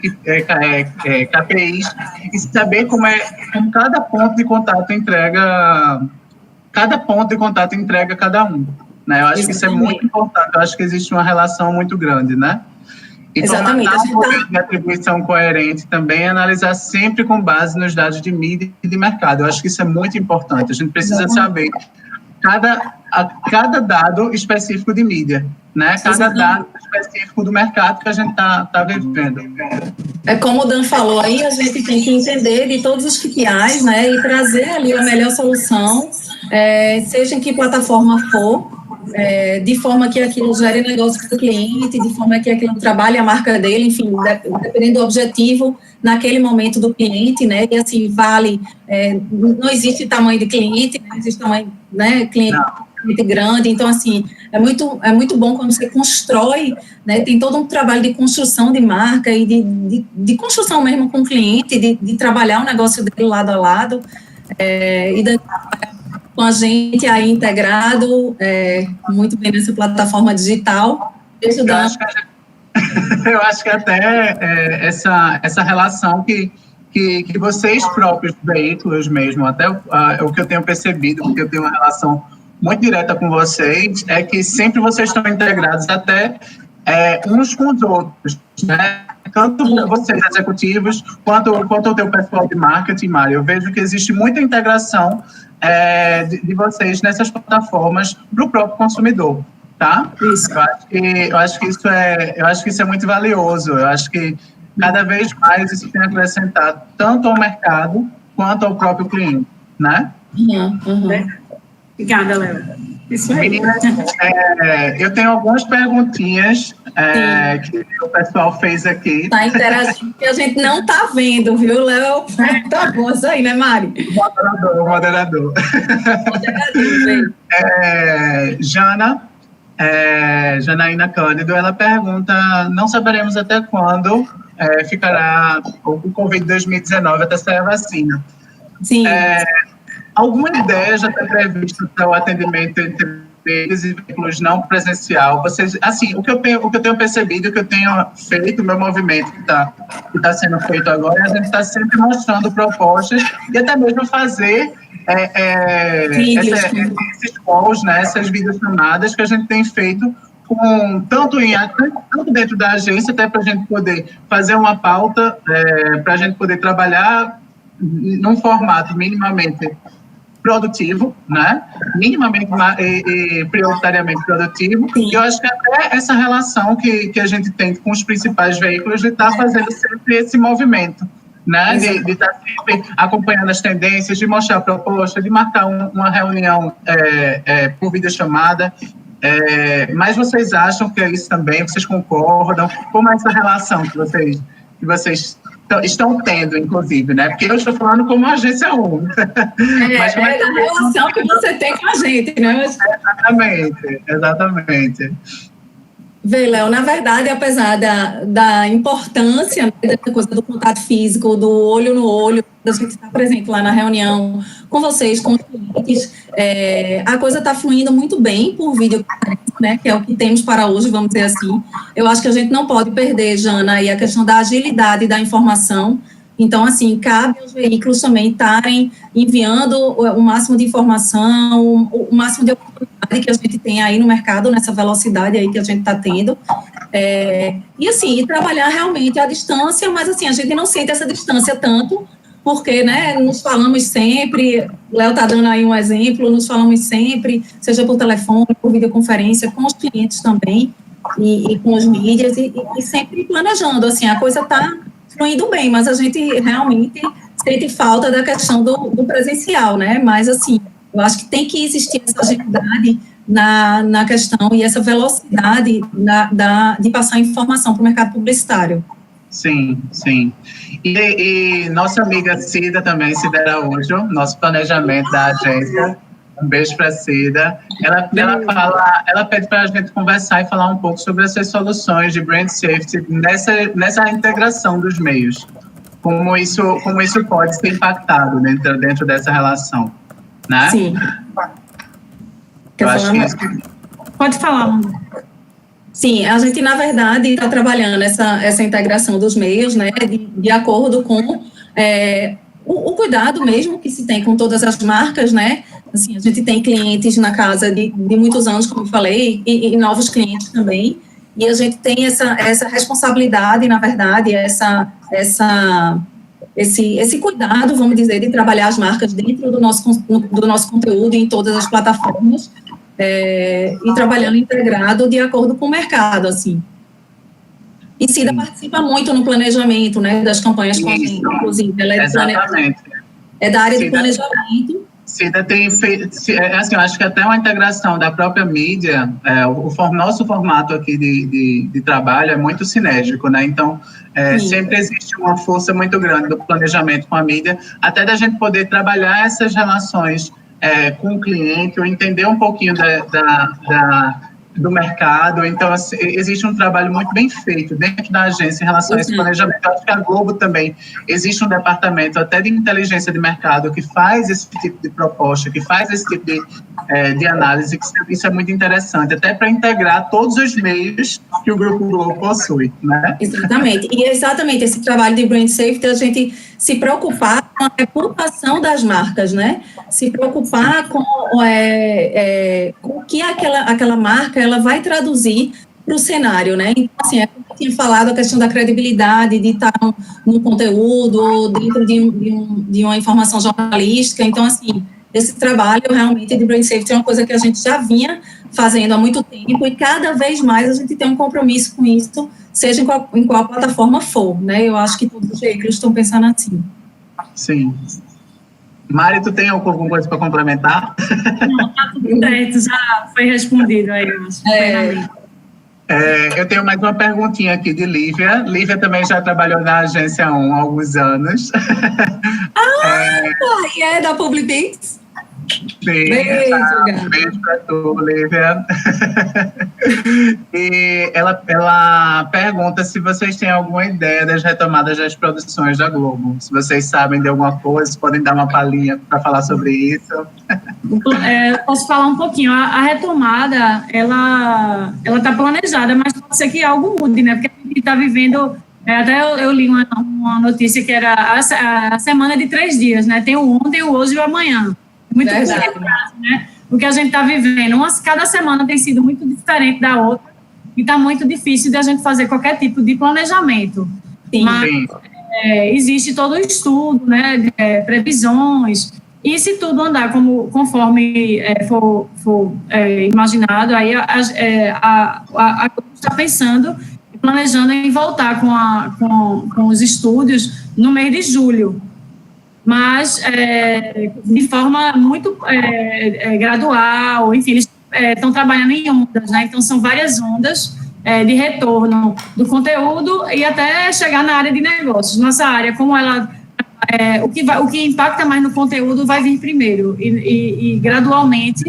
KPIs e saber como cada ponto de contato entrega cada um, né? Eu acho que isso é muito importante. Eu acho que existe uma relação muito grande, né? E exatamente. Tomar um modelo de atribuição coerente também é analisar sempre com base nos dados de mídia e de mercado. Eu acho que isso é muito importante. A gente precisa saber cada dado específico de mídia, né? Cada dado específico do mercado que a gente tá vivendo. Como o Dan falou aí, a gente tem que entender de todos os KPIs, né? E trazer ali a melhor solução, seja em que plataforma for, de forma que aquilo gere negócio para o cliente, de forma que aquilo trabalhe a marca dele, enfim, dependendo do objetivo naquele momento do cliente, né, e assim, não existe tamanho de cliente, não existe tamanho, né, cliente grande, então assim, é muito bom quando você constrói, né, tem todo um trabalho de construção de marca e de construção mesmo com o cliente, de trabalhar o negócio dele lado a lado, e com a gente aí integrado, muito bem nessa plataforma digital. Eu acho que até essa relação que vocês próprios veículos mesmo, até o que eu tenho percebido, porque eu tenho uma relação muito direta com vocês, é que sempre vocês estão integrados até uns com os outros, né? Tanto vocês executivos, quanto o teu pessoal de marketing, Mário. Eu vejo que existe muita integração de vocês nessas plataformas para o próprio consumidor, tá? Isso. Eu acho que isso é muito valioso. Eu acho que cada vez mais isso tem acrescentado tanto ao mercado quanto ao próprio cliente, né? Obrigada, Léo. Isso aí. Meninas, eu tenho algumas perguntinhas que o pessoal fez aqui. Está interagindo, que a gente não está vendo, viu, Léo? Tá bom isso aí, né, Mari? Moderador. Janaína Cândido, ela pergunta, não saberemos até quando ficará o Covid-2019 até sair a vacina. Sim. Alguma ideia já está prevista para o atendimento entre eles e veículos não presencial? Vocês, assim, o que eu tenho percebido, o que eu tenho feito, o meu movimento que está sendo feito agora, a gente está sempre mostrando propostas e até mesmo fazer esses calls, né, essas videochamadas que a gente tem feito tanto dentro da agência, até para a gente poder fazer uma pauta, para a gente poder trabalhar num formato minimamente produtivo, né? Minimamente e prioritariamente produtivo. E eu acho que até essa relação que a gente tem com os principais veículos de estar fazendo sempre esse movimento, né? De estar sempre acompanhando as tendências, de mostrar a proposta, de marcar uma reunião por videochamada. Mas vocês acham que é isso também? Vocês concordam? Como é essa relação que vocês estão tendo, inclusive, né? Porque eu estou falando como agência 1. Mas como é a relação que você tem com a gente, né? Exatamente. Vê, Léo, na verdade, apesar da importância, né, dessa coisa do contato físico, do olho no olho, da gente estar presente lá na reunião com vocês, com os clientes, a coisa está fluindo muito bem por videoconferência, né, que é o que temos para hoje, vamos dizer assim. Eu acho que a gente não pode perder, Jana, aí a questão da agilidade da informação. Então, assim, cabe aos veículos também estarem enviando o máximo de informação, o máximo de oportunidade que a gente tem aí no mercado, nessa velocidade aí que a gente está tendo. E, assim, trabalhar realmente à distância, mas, assim, a gente não sente essa distância tanto, porque, né, nos falamos sempre, o Léo está dando aí um exemplo, nos falamos sempre, seja por telefone, por videoconferência, com os clientes também, e com os mídias, e sempre planejando, assim, a coisa está fluindo bem, mas a gente realmente sente falta da questão do presencial, né? Mas, assim, eu acho que tem que existir essa agilidade na questão e essa velocidade de passar informação para o mercado publicitário. Sim. E nossa amiga Cida também, Cida Araújo, nosso planejamento da agência, um beijo para a Cida. Ela pede para a gente conversar e falar um pouco sobre essas soluções de brand safety nessa integração dos meios. Como isso pode ser impactado dentro dessa relação, né? Sim. Eu acho que isso... Pode falar, Amanda. Sim, a gente, na verdade, está trabalhando essa integração dos meios, né, de acordo com o cuidado mesmo que se tem com todas as marcas, né? Assim, a gente tem clientes na casa de muitos anos, como eu falei, e novos clientes também, e a gente tem essa responsabilidade, na verdade, esse cuidado, vamos dizer, de trabalhar as marcas dentro do nosso conteúdo em todas as plataformas, e trabalhando integrado de acordo com o mercado, assim. E Cida participa muito no planejamento, né, das campanhas com a gente, inclusive. Ela é da área de planejamento. Cida tem feito, assim, eu acho que até uma integração da própria mídia, nosso formato aqui de trabalho é muito sinérgico, né? Então, sempre existe uma força muito grande do planejamento com a mídia, até da gente poder trabalhar essas relações com o cliente, ou entender um pouquinho do mercado. Então, assim, existe um trabalho muito bem feito dentro da agência em relação a esse planejamento. Eu acho que a Globo também, existe um departamento até de inteligência de mercado que faz esse tipo de proposta, que faz esse tipo de análise, que isso é muito interessante, até para integrar todos os meios que o Grupo Globo possui, né? Exatamente. E exatamente esse trabalho de brand safety, a gente se preocupar com a reputação das marcas, né? Se preocupar com o que aquela marca ela vai traduzir para o cenário, né? Então, assim, como eu tinha falado, a questão da credibilidade, de estar no conteúdo, dentro de uma informação jornalística. Então, assim, esse trabalho realmente de brand safety é uma coisa que a gente já vinha fazendo há muito tempo, e cada vez mais a gente tem um compromisso com isso, seja em qual plataforma for, né? Eu acho que todos os veículos estão pensando assim. Sim. Mari, tu tem alguma coisa para complementar? Não, tá tudo certo, já foi respondido aí, eu acho. Eu tenho mais uma perguntinha aqui de Lívia. Lívia também já trabalhou na Agência 1 há alguns anos. É da Publibix? Sim, Beijo para tu, Lívia. E ela pergunta se vocês têm alguma ideia das retomadas das produções da Globo. Se vocês sabem de alguma coisa, podem dar uma palhinha para falar sobre isso. Posso falar um pouquinho. A retomada, ela está planejada, mas pode ser que algo mude, né? Porque a gente está vivendo... até eu li uma notícia que era a semana de 3 dias, né? Tem o ontem, o hoje e o amanhã. Muito curto, né? O que a gente está vivendo. Cada semana tem sido muito diferente da outra e está muito difícil de a gente fazer qualquer tipo de planejamento. Sim. Mas existe todo o estudo, né? Previsões. E se tudo andar conforme for imaginado, aí a Globo está pensando e planejando em voltar com os estúdios no mês de julho. Mas de forma muito gradual, enfim, eles estão trabalhando em ondas, né? Então são várias ondas de retorno do conteúdo e até chegar na área de negócios. Nossa área, como ela, o que impacta mais no conteúdo vai vir primeiro e gradualmente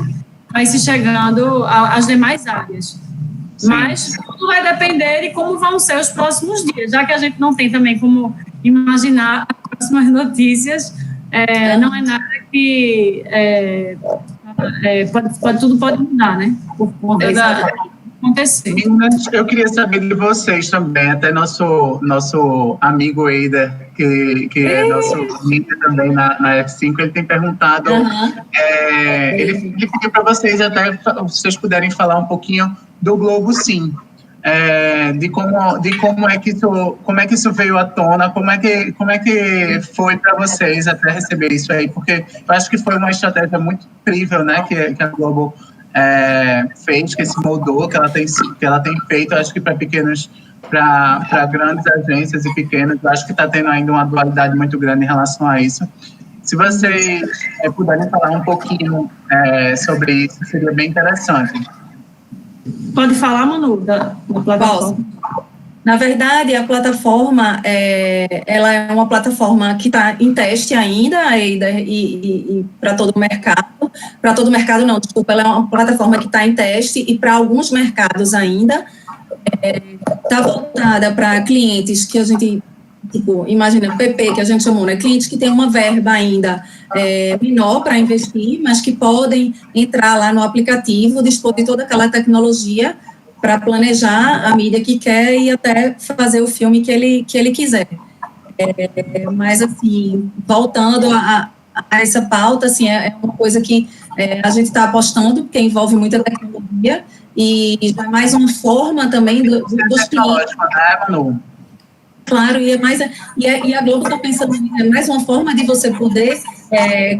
vai se chegando às demais áreas. Sim. Mas tudo vai depender de como vão ser os próximos dias, já que a gente não tem também como imaginar próximas notícias, não é nada que tudo pode mudar, né? Por conta da acontecer. Eu queria saber de vocês também, até nosso amigo Eider, que é nosso líder também na F5, ele tem perguntado, ele pediu para vocês até, se vocês puderem falar um pouquinho do Globo Sim. De como é que isso veio à tona, como é que foi para vocês até receber isso aí, porque eu acho que foi uma estratégia muito incrível, né, que a Globo fez, que se moldou, que ela tem feito, eu acho que para grandes agências e pequenas, eu acho que está tendo ainda uma dualidade muito grande em relação a isso. Se vocês puderem falar um pouquinho sobre isso, seria bem interessante. Pode falar, Manu, da plataforma? Na verdade, a plataforma, ela é uma plataforma que está em teste ainda, e para todo o mercado. Para todo o mercado, não, desculpa, ela é uma plataforma que está em teste e para alguns mercados ainda. Está voltada para clientes que a gente, imagina, PP, que a gente chamou, né? Clientes que têm uma verba ainda menor para investir, mas que podem entrar lá no aplicativo, dispor de toda aquela tecnologia para planejar a mídia que quer e até fazer o filme que ele quiser. Mas, assim, voltando a essa pauta, assim, é uma coisa que a gente está apostando, porque envolve muita tecnologia e é mais uma forma também dos clientes. Claro, e a Globo está pensando em mais uma forma de você poder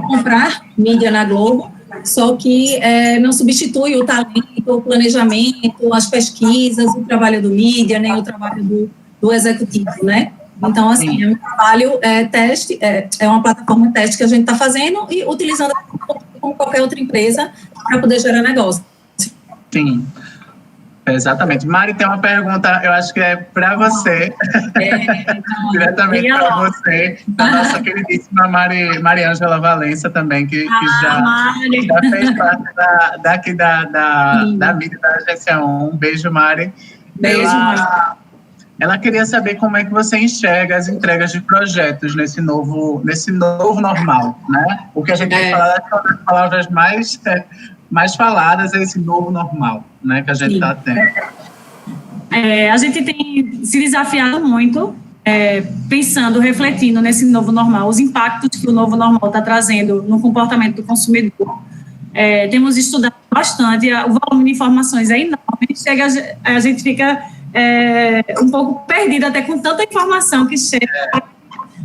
comprar mídia na Globo, só que não substitui o talento, o planejamento, as pesquisas, o trabalho do mídia, nem o trabalho do executivo, né? Então, assim, é um trabalho teste, é uma plataforma teste que a gente está fazendo e utilizando como qualquer outra empresa para poder gerar negócio. Sim. Exatamente. Mari, tem uma pergunta, eu acho que é para você, diretamente para você, da nossa queridíssima Mariângela Valença também, que já fez parte da mídia da Agência 1. Um beijo, Mari. Beijo, Mari. Ela queria saber como é que você enxerga as entregas de projetos nesse novo normal, né? O que a gente tem falado é uma das palavras mais faladas é esse novo normal, né, que a gente está tendo. A gente tem se desafiado muito, pensando, refletindo nesse novo normal, os impactos que o novo normal está trazendo no comportamento do consumidor. Temos estudado bastante, o volume de informações é enorme, a gente fica um pouco perdido até com tanta informação que chega,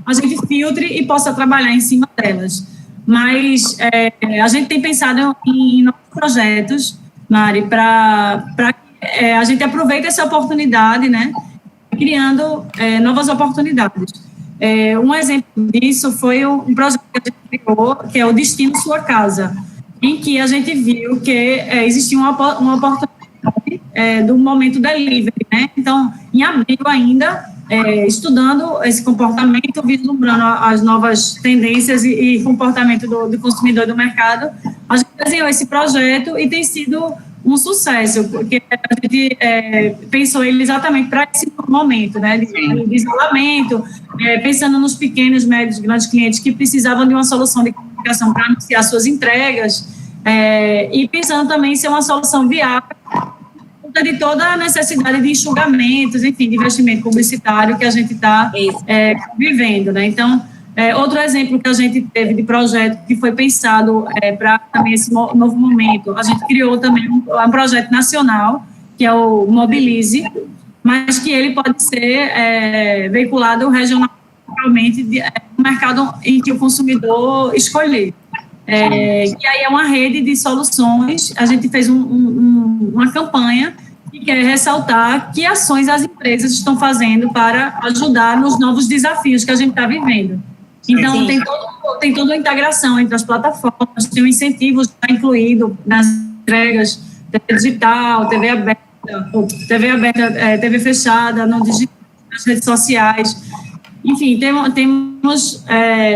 a gente filtre e possa trabalhar em cima delas. Mas a gente tem pensado em novos projetos Mari, para a gente aproveite essa oportunidade, né, criando novas oportunidades. Um exemplo disso foi um projeto que a gente criou, que é o Destino Sua Casa, em que a gente viu que existia uma oportunidade do momento delivery, né? Então, em abril ainda, estudando esse comportamento, vislumbrando as novas tendências e comportamento do consumidor do mercado, a gente desenhou esse projeto e tem sido um sucesso, porque a gente pensou ele exatamente para esse momento, né, de isolamento, pensando nos pequenos, médios, grandes clientes que precisavam de uma solução de comunicação para anunciar suas entregas, e pensando também em ser uma solução viável de toda a necessidade de enxugamentos, enfim, de investimento publicitário que a gente está vivendo, né? Então, outro exemplo que a gente teve de projeto que foi pensado para também esse novo momento, a gente criou também um projeto nacional, que é o Mobilize, mas que ele pode ser veiculado regionalmente no mercado em que o consumidor escolher. E aí é uma rede de soluções. A gente fez uma campanha que quer ressaltar que ações as empresas estão fazendo para ajudar nos novos desafios que a gente está vivendo. Então, tem toda a integração entre as plataformas, tem um incentivo já incluído nas entregas, TV digital, TV aberta, TV fechada, no digital, nas redes sociais. Enfim, temos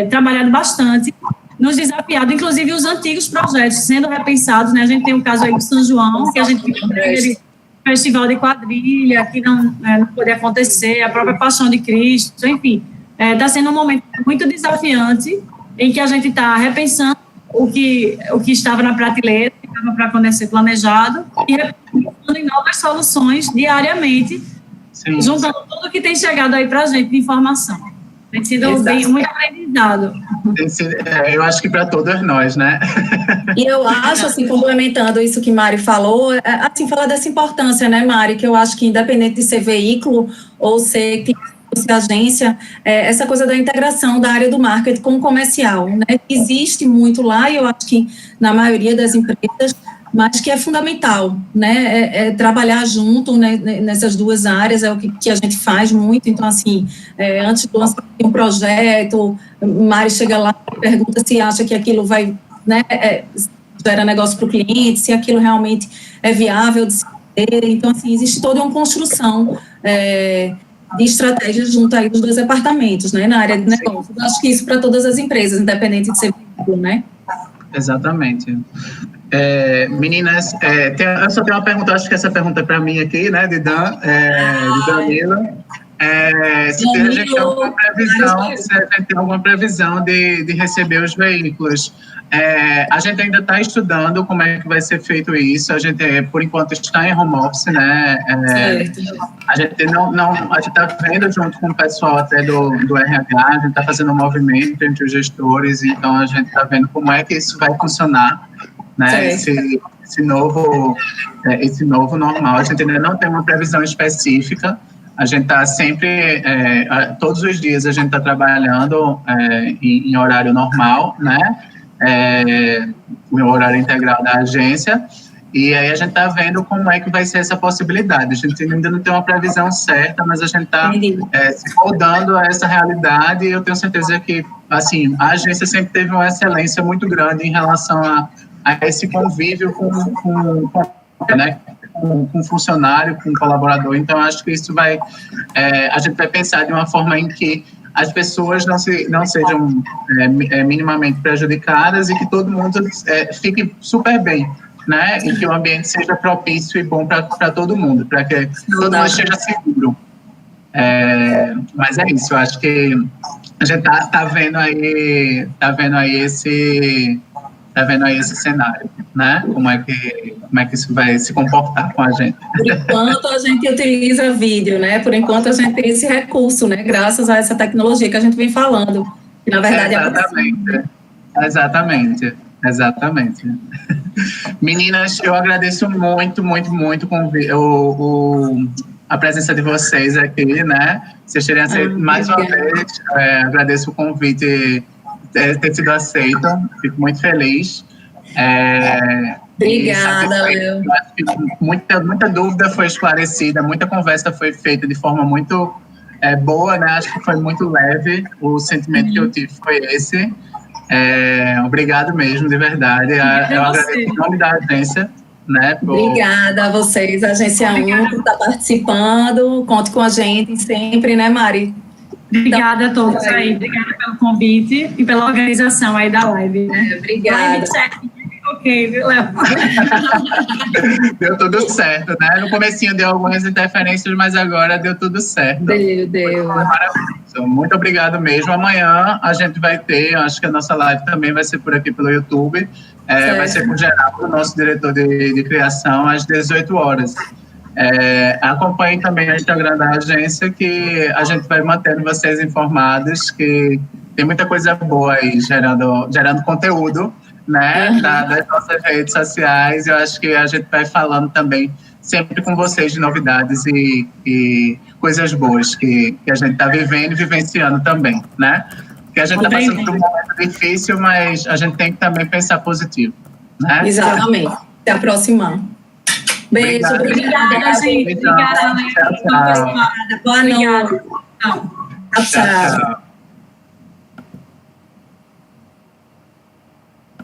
trabalhado bastante, nos desafiado, inclusive os antigos projetos sendo repensados, né? A gente tem o caso aí do São João, que a gente tem festival de quadrilha, que não pode acontecer, a própria Paixão de Cristo, enfim. Está sendo um momento muito desafiante, em que a gente está repensando o que estava na prateleira, que estava para acontecer planejado, e repensando em novas soluções diariamente, juntando tudo que tem chegado aí para a gente de informação. Tem sido muito aprendizado. Eu acho que para todos nós, né? E eu acho, assim, complementando isso que Mari falou, assim, falar dessa importância, né, Mari, que eu acho que independente de ser veículo ou ser agência, essa coisa da integração da área do marketing com o comercial, né? Existe muito lá, e eu acho que na maioria das empresas, mas que é fundamental, né, trabalhar junto, né, nessas duas áreas, é o que a gente faz muito. Então, assim, antes do lançamento de um projeto, Mari chega lá e pergunta se acha que aquilo vai, né, gera negócio para o cliente, se aquilo realmente é viável de se ter. Então, assim, existe toda uma construção de estratégias junto aí dos dois departamentos, né, na área de negócio. Eu acho que isso para todas as empresas, independente de ser veículo, né? Exatamente. Meninas, eu só tenho uma pergunta, acho que essa pergunta é para mim aqui, né, de Danila. Se a gente tem alguma previsão de receber os veículos. A gente ainda está estudando como é que vai ser feito isso. A gente, por enquanto, está em home office, né? A gente está vendo junto com o pessoal até do RH, a gente está fazendo um movimento entre os gestores, então a gente está vendo como é que isso vai funcionar, né? Esse novo normal. A gente ainda não tem uma previsão específica. A gente está sempre, todos os dias a gente está trabalhando em horário normal, né? O horário integral da agência, e aí a gente está vendo como é que vai ser essa possibilidade. A gente ainda não tem uma previsão certa, mas a gente está se moldando a essa realidade, e eu tenho certeza que, assim, a agência sempre teve uma excelência muito grande em relação a esse convívio com funcionário, com colaborador. Então, acho que isso a gente vai pensar de uma forma em que as pessoas não sejam minimamente prejudicadas e que todo mundo fique super bem, né? E que o ambiente seja propício e bom para todo mundo, para que todo mundo esteja seguro. Mas é isso, eu acho que a gente tá vendo aí esse cenário, né? Como é que isso vai se comportar com a gente. Por enquanto, a gente utiliza vídeo, né? Por enquanto, a gente tem esse recurso, né? Graças a essa tecnologia que a gente vem falando. Que, na verdade, Exatamente. Meninas, eu agradeço muito a presença de vocês aqui, né? Vocês terem aceito mais uma vez. Agradeço o convite ter sido aceito. Fico muito feliz. Obrigada, Léo. Muita dúvida foi esclarecida, muita conversa foi feita de forma muito boa, né? Acho que foi muito leve. O sentimento que eu tive foi esse. Obrigado mesmo, de verdade. Eu agradeço em nome da agência. Né, Obrigada a vocês, Agência 1, por estar participando. Conte com a gente sempre, né, Mari? Obrigada a todos aí. Obrigada pelo convite e pela organização aí da live. Né? Obrigada. Ok, viu, Léo? Deu tudo certo, né? No comecinho deu algumas interferências, mas agora deu tudo certo. Deu. Maravilhoso. Muito obrigado mesmo. Amanhã a gente vai ter, acho que a nossa live também vai ser por aqui pelo YouTube. Vai ser com o Geraldo, nosso diretor de criação, às 18 horas. Acompanhem também o Instagram da agência, que a gente vai mantendo vocês informados, que tem muita coisa boa aí, gerando conteúdo, né, das nossas redes sociais. Eu acho que a gente vai falando também sempre com vocês de novidades e coisas boas que a gente está vivendo e vivenciando também, né? Porque a gente está passando por um momento difícil, mas a gente tem que também pensar positivo, né? Exatamente. Até a próxima. Beijo. Obrigada, gente. Obrigada, Tchau. Boa noite. Tchau.